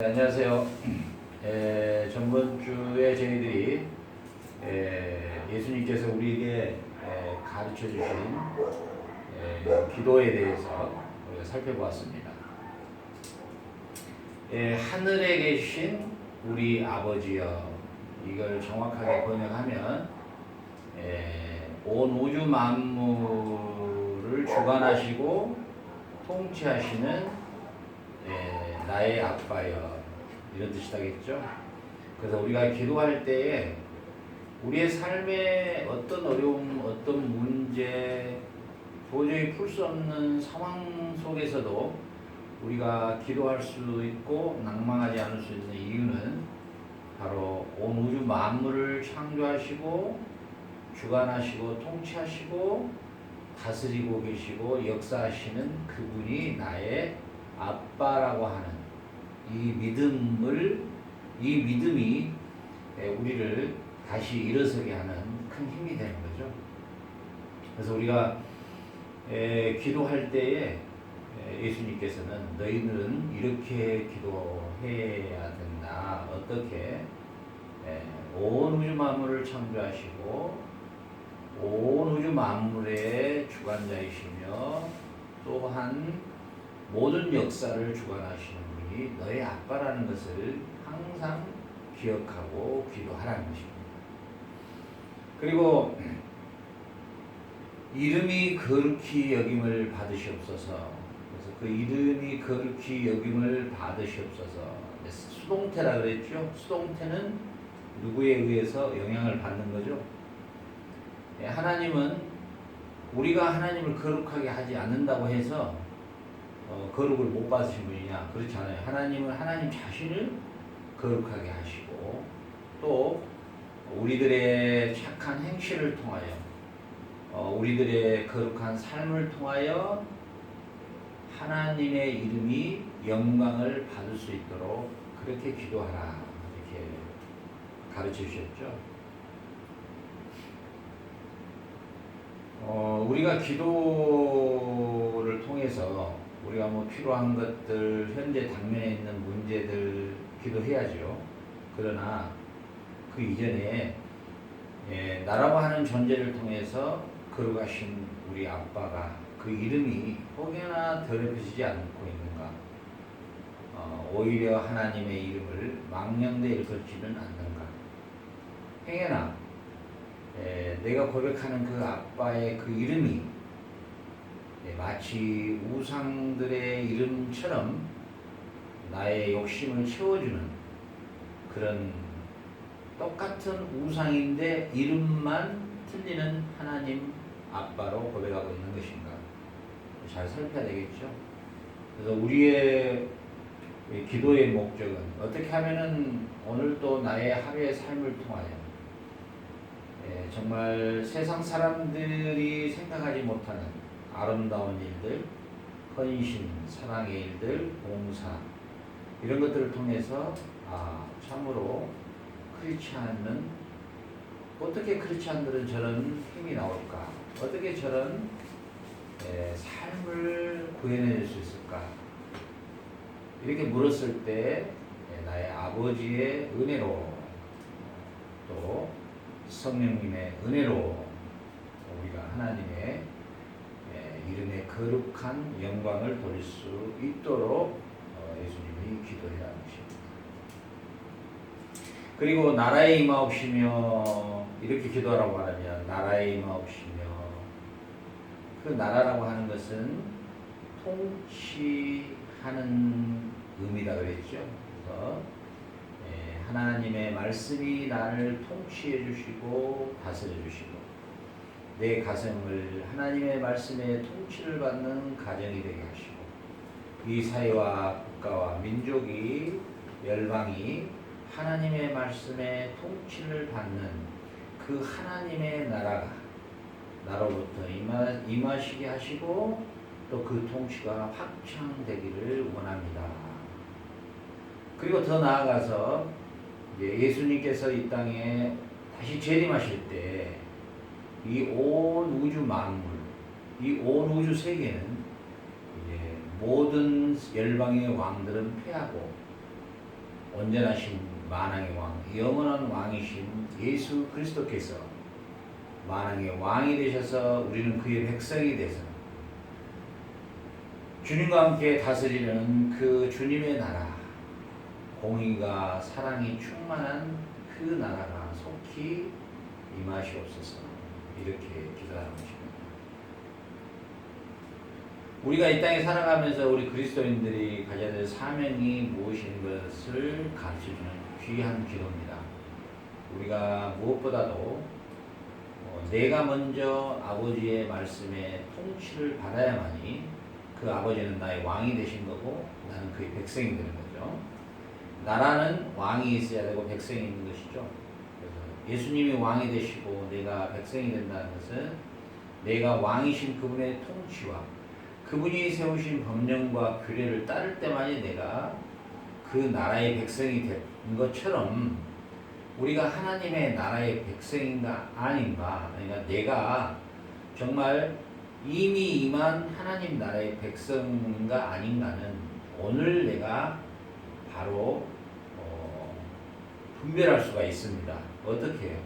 네, 안녕하세요. 전번 주에 저희들이 예수님께서 우리에게 가르쳐 주신 기도에 대해서 우리가 살펴보았습니다. 하늘에 계신 우리 아버지여, 이걸 정확하게 번역하면 온 우주 만물을 주관하시고 통치하시는 나의 아빠여, 이런 뜻이 되겠죠. 그래서 우리가 기도할 때에 우리의 삶에 어떤 어려움, 어떤 문제, 도저히 풀 수 없는 상황 속에서도 우리가 기도할 수 있고 낭망하지 않을 수 있는 이유는 바로 온 우주 만물을 창조하시고 주관하시고 통치하시고 다스리고 계시고 역사하시는 그분이 나의 아빠라고 하는 이 믿음이 우리를 다시 일어서게 하는 큰 힘이 되는 거죠. 그래서 우리가 기도할 때에 예수님께서는 너희들은 이렇게 기도해야 된다. 어떻게? 온 우주 만물을 창조하시고 온 우주 만물의 주관자이시며 또한 모든 역사를 주관하시는 분이 너의 아빠라는 것을 항상 기억하고 기도하라는 것입니다. 그리고 이름이 거룩히 여김을 받으시옵소서. 그래서 그 이름이 거룩히 여김을 받으시옵소서. 수동태라 그랬죠. 수동태는 누구에 의해서 영향을 받는 거죠. 하나님은 우리가 하나님을 거룩하게 하지 않는다고 해서 거룩을 못 받으신 분이냐? 그렇지 않아요. 하나님은 하나님 자신을 거룩하게 하시고 또 우리들의 착한 행실을 통하여 우리들의 거룩한 삶을 통하여 하나님의 이름이 영광을 받을 수 있도록 그렇게 기도하라, 이렇게 가르쳐 주셨죠. 우리가 기도를 통해서 우리가 필요한 것들, 현재 당면에 있는 문제들 기도해야죠. 그러나 그 이전에 나라고 하는 존재를 통해서 거룩하신 우리 아빠가 그 이름이 혹여나 더럽혀지지 않고 있는가, 오히려 하나님의 이름을 망령되이 일컫지는 않는가, 행여나 내가 고백하는 그 아빠의 그 이름이 마치 우상들의 이름처럼 나의 욕심을 채워주는 그런 똑같은 우상인데 이름만 틀리는 하나님 아빠로 고백하고 있는 것인가, 잘 살펴야 되겠죠. 그래서 우리의 기도의 목적은 어떻게 하면은 오늘도 나의 하루의 삶을 통하여 정말 세상 사람들이 생각하지 못하는 아름다운 일들, 헌신, 사랑의 일들, 봉사, 이런 것들을 통해서 참으로 크리스찬은 어떻게 크리스찬들은 저런 힘이 나올까? 어떻게 저런 삶을 구해낼 수 있을까? 이렇게 물었을 때 나의 아버지의 은혜로 또 성령님의 은혜로 우리가 하나님의 이름의 거룩한 영광을 돌릴 수 있도록 예수님이 기도해야 하는 것입니다. 그리고 나라에 임하옵시며, 이렇게 기도하라고 하면 나라에 임하옵시며, 그 나라라고 하는 것은 통치하는 의미다 그랬죠. 그래서 하나님의 말씀이 나를 통치해 주시고 다스려 주시고 내 가정을 하나님의 말씀에 통치를 받는 가정이 되게 하시고 이 사회와 국가와 민족이 열방이 하나님의 말씀에 통치를 받는 그 하나님의 나라가 나로부터 임하시게 하시고 또 그 통치가 확장되기를 원합니다. 그리고 더 나아가서 예수님께서 이 땅에 다시 재림하실 때 이 온 우주 만물, 이 온 우주 세계는 모든 열방의 왕들은 패하고 온전하신 만왕의 왕, 영원한 왕이신 예수 그리스도께서 만왕의 왕이 되셔서 우리는 그의 백성이 돼서 주님과 함께 다스리는 그 주님의 나라, 공의가 사랑이 충만한 그 나라가 속히 임하시옵소서. 이렇게 기도하는 것입니다. 우리가 이 땅에 살아가면서 우리 그리스도인들이 가져야 될 사명이 무엇인 것을 가르쳐주는 귀한 기도입니다. 우리가 무엇보다도 내가 먼저 아버지의 말씀에 통치를 받아야만이 그 아버지는 나의 왕이 되신 거고 나는 그의 백성이 되는 거죠. 나라는 왕이 있어야 되고 백성이 있는 것이죠. 그래서 예수님이 왕이 되시고 내가 백성이 된다는 것은 내가 왕이신 그분의 통치와 그분이 세우신 법령과 규례를 따를 때만이 내가 그 나라의 백성이 된 것처럼 우리가 하나님의 나라의 백성인가 아닌가, 그러니까 내가 정말 이미 임한 하나님 나라의 백성인가 아닌가는 오늘 내가 바로 분별할 수가 있습니다. 어떻게 해요?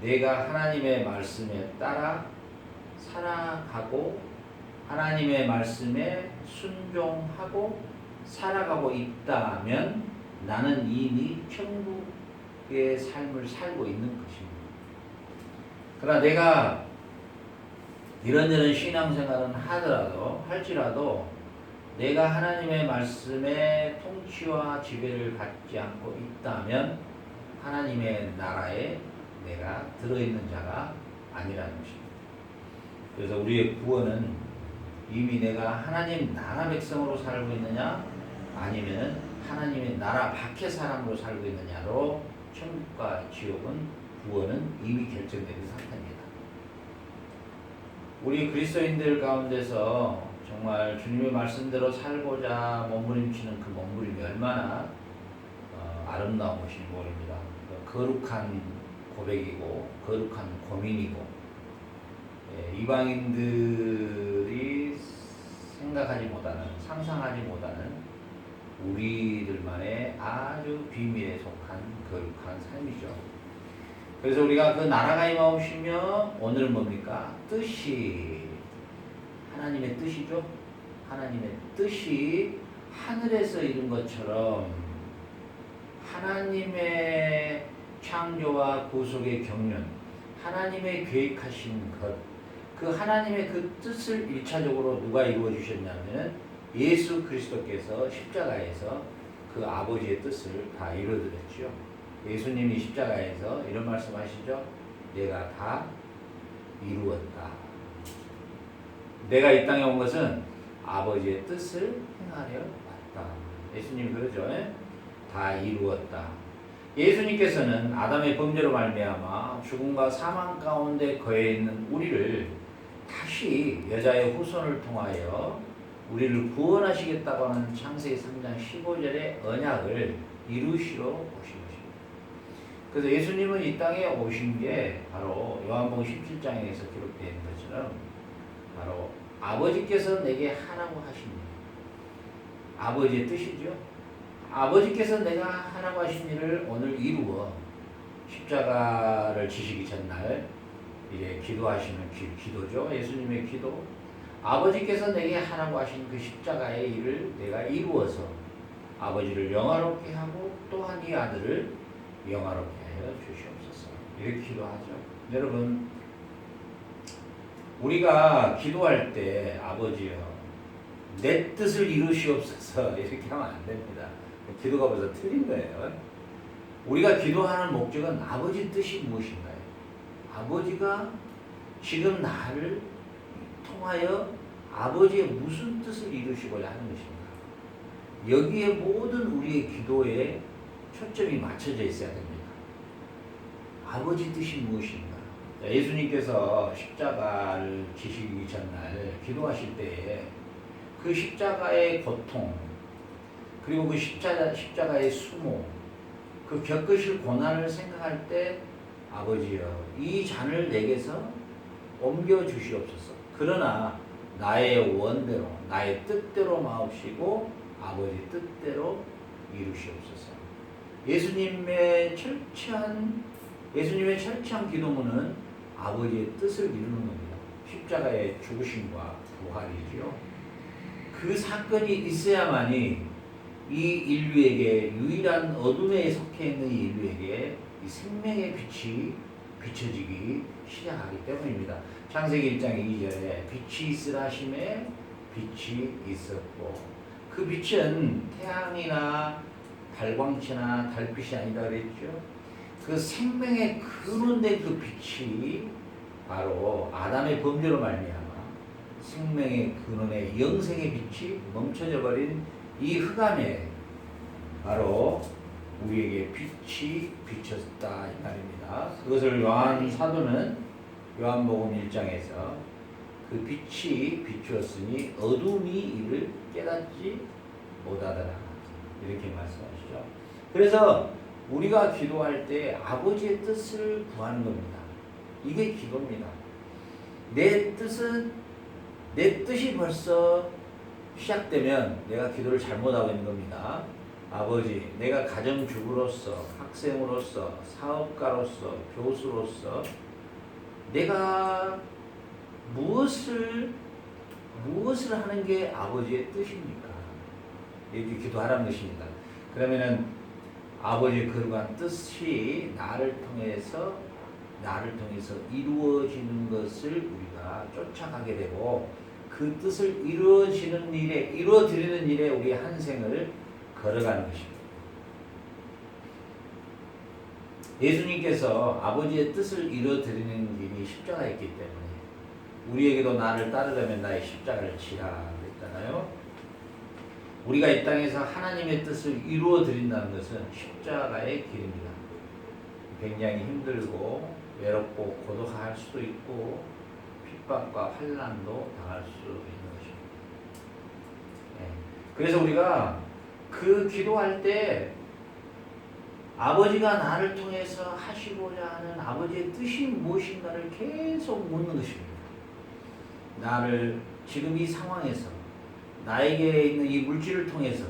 내가 하나님의 말씀에 따라 살아가고 하나님의 말씀에 순종하고 살아가고 있다면 나는 이미 천국의 삶을 살고 있는 것입니다. 그러나 내가 이런저런 신앙생활은 할지라도 내가 하나님의 말씀에 통치와 지배를 받지 않고 있다면 하나님의 나라에 내가 들어있는 자가 아니라는 것입니다. 그래서 우리의 구원은 이미 내가 하나님 나라 백성으로 살고 있느냐 아니면 하나님의 나라 밖의 사람으로 살고 있느냐로 천국과 지옥은 구원은 이미 결정된 상태입니다. 우리 그리스도인들 가운데서 정말 주님의 말씀대로 살고자 몸부림치는 그 몸부림이 얼마나 아름다운 것인지 모릅니다. 거룩한 고백이고 거룩한 고민이고 이방인들이 생각하지 못하는 상상하지 못하는 우리들만의 아주 비밀에 속한 거룩한 삶이죠. 그래서 우리가 그 나라가 임하오시며 오늘은 뭡니까? 뜻이 하나님의 뜻이죠. 하나님의 뜻이 하늘에서 이룬 것처럼 하나님의 창조와 구속의 경륜, 하나님의 계획하신 것, 그 하나님의 그 뜻을 1차적으로 누가 이루어 주셨냐면 예수 그리스도께서 십자가에서 그 아버지의 뜻을 다 이루어드렸죠. 예수님이 십자가에서 이런 말씀하시죠. 내가 다 이루었다. 내가 이 땅에 온 것은 아버지의 뜻을 행하려 왔다. 예수님이 그러죠. 다 이루었다. 예수님께서는 아담의 범죄로 말미암아 죽음과 사망 가운데 거해 있는 우리를 다시 여자의 후손을 통하여 우리를 구원하시겠다고 하는 창세기 3장 15절의 언약을 이루시러 오신 것입니다. 그래서 예수님은 이 땅에 오신 게 바로 요한복음 17장에서 기록되어 있는 것처럼 바로 아버지께서 내게 하라고 하신 일, 아버지의 뜻이죠. 아버지께서 내가 하라고 하신 일을 오늘 이루어 십자가를 지시기 전날 이제 기도하시는 기도죠. 예수님의 기도. 아버지께서 내게 하라고 하신 그 십자가의 일을 내가 이루어서 아버지를 영화롭게 하고 또한 이 아들을 영화롭게 하여 주시옵소서. 이렇게 기도하죠. 여러분, 우리가 기도할 때 아버지여 내 뜻을 이루시옵소서 이렇게 하면 안 됩니다. 기도가 벌써 틀린 거예요. 우리가 기도하는 목적은 아버지 뜻이 무엇인가요? 아버지가 지금 나를 통하여 아버지의 무슨 뜻을 이루시고자 하는 것인가? 여기에 모든 우리의 기도에 초점이 맞춰져 있어야 됩니다. 아버지 뜻이 무엇인가? 예수님께서 십자가를 지시기 전날 기도하실 때에 그 십자가의 고통, 그리고 그 십자가의 수모, 그 겪으실 고난을 생각할 때 아버지여 이 잔을 내게서 옮겨 주시옵소서. 그러나 나의 원대로 나의 뜻대로 마옵시고 아버지 뜻대로 이루시옵소서. 예수님의 철저한 기도문은 아버지의 뜻을 이루는 겁니다. 십자가의 죽으심과 부활이지요. 그 사건이 있어야만이 이 인류에게, 유일한 어둠에 속해 있는 이 인류에게 이 생명의 빛이 비춰지기 시작하기 때문입니다. 창세기 1장 2절에 빛이 있으라 하심에 빛이 있었고, 그 빛은 태양이나 발광체나 달빛이 아니다 그랬죠. 그 생명의 근원된 그 빛이 바로 아담의 범죄로 말미암아 생명의 근원의 영생의 빛이 멈춰져 버린 이 흑암에 바로 우리에게 빛이 비쳤다 이 말입니다. 그것을 요한 사도는 요한복음 1장에서 그 빛이 비추었으니 어둠이 이를 깨닫지 못하더라 이렇게 말씀하시죠. 그래서 우리가 기도할 때 아버지의 뜻을 구하는 겁니다. 이게 기도입니다. 내 뜻이 벌써 시작되면 내가 기도를 잘못하고 있는 겁니다. 아버지, 내가 가정주부로서, 학생으로서, 사업가로서, 교수로서 내가 무엇을 하는 게 아버지의 뜻입니까? 이렇게 기도하라는 것입니다. 그러면은 아버지의 거룩한 뜻이 나를 통해서 이루어지는 것을 우리가 쫓아가게 되고, 그 뜻을 이루어드리는 일에 우리 한 생을 걸어가는 것입니다. 예수님께서 아버지의 뜻을 이루어드리는 길이 십자가였기 때문에 우리에게도 나를 따르려면 나의 십자가를 지라 그랬잖아요. 우리가 이 땅에서 하나님의 뜻을 이루어드린다는 것은 십자가의 길입니다. 굉장히 힘들고 외롭고 고독할 수도 있고 핍박과 환난도 당할 수 있는 것입니다. 네. 그래서 우리가 그 기도할 때 아버지가 나를 통해서 하시고자 하는 아버지의 뜻이 무엇인가를 계속 묻는 것입니다. 나를 지금 이 상황에서, 나에게 있는 이 물질을 통해서,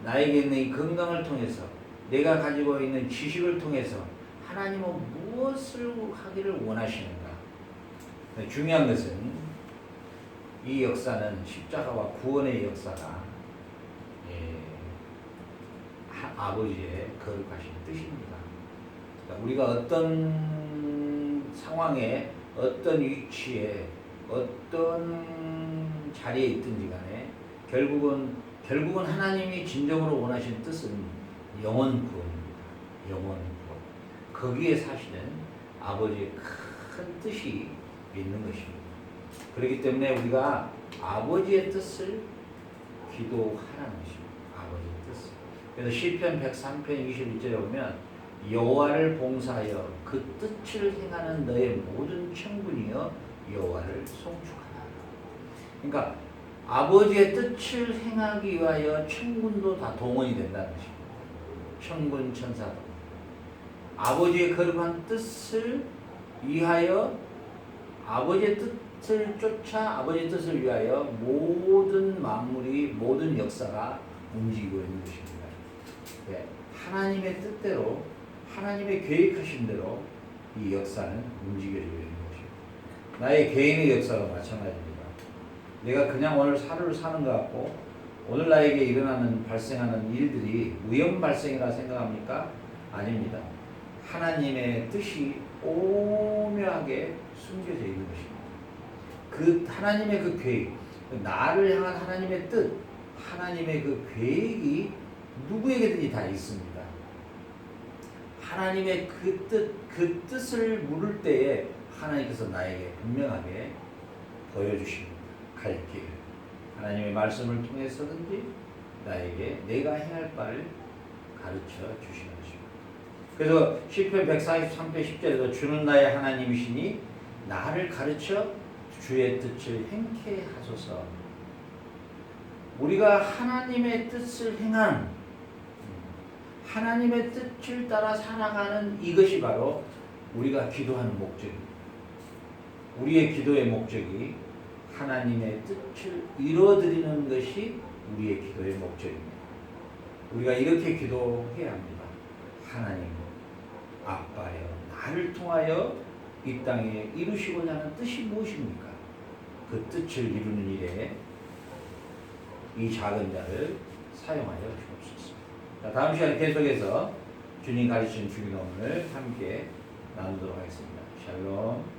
나에게 있는 이 건강을 통해서, 내가 가지고 있는 지식을 통해서 하나님은 무엇을 하기를 원하시는가? 중요한 것은 이 역사는 십자가와 구원의 역사가 아버지의 거룩하신 뜻입니다. 그러니까 우리가 어떤 상황에, 어떤 위치에, 어떤 자리에 있든지 간에 결국은 하나님이 진정으로 원하시는 뜻은 영원 구원입니다. 영원 구원. 거기에 사실은 아버지의 큰 뜻이 있는 것입니다. 그렇기 때문에 우리가 아버지의 뜻을 기도하라는 것입니다. 아버지의 뜻을. 그래서 시편 103편 21절에 보면 여호와를 봉사하여 그 뜻을 행하는 너의 모든 천군이여 여호와를 송축하라. 그러니까 아버지의 뜻을 행하기 위하여 천군도 다 동원이 된다는 것입니다. 천군 천사도 아버지의 거룩한 뜻을 위하여, 아버지의 뜻을 쫓아 아버지의 뜻을 위하여 모든 만물이, 모든 역사가 움직이고 있는 것입니다. 네. 하나님의 뜻대로, 하나님의 계획하신 대로 이 역사는 움직여지고 있는 것입니다. 나의 개인의 역사가 마찬가지입니다. 내가 그냥 오늘 하루를 사는 것 같고 오늘 나에게 발생하는 일들이 우연 발생이라 생각합니까? 아닙니다. 하나님의 뜻이 오묘하게 숨겨져 있는 것입니다. 그 하나님의 그 계획, 나를 향한 하나님의 뜻, 하나님의 그 계획이 누구에게든지 다 있습니다. 하나님의 그 뜻을 물을 때에 하나님께서 나에게 분명하게 보여주십니다. 갈 길. 하나님의 말씀을 통해서든지 나에게 내가 행할 바를 가르쳐 주시는 것입니다. 그래서 시편 143편 10절에도 주는 나의 하나님이시니 나를 가르쳐 주의 뜻을 행케 하소서. 우리가 하나님의 뜻을 행한, 하나님의 뜻을 따라 살아가는 이것이 바로 우리가 기도하는 목적입니다. 우리의 기도의 목적이 하나님의 뜻을 이루어드리는 것이 우리의 기도의 목적입니다. 우리가 이렇게 기도해야 합니다. 하나님 아빠여 나를 통하여 이 땅에 이루시고자 하는 뜻이 무엇입니까? 그 뜻을 이루는 일에 이 작은 자를 사용하여 주옵소서. 자, 다음 시간에 계속해서 주님 가르치신 주기도문을 함께 나누도록 하겠습니다. 샬롬.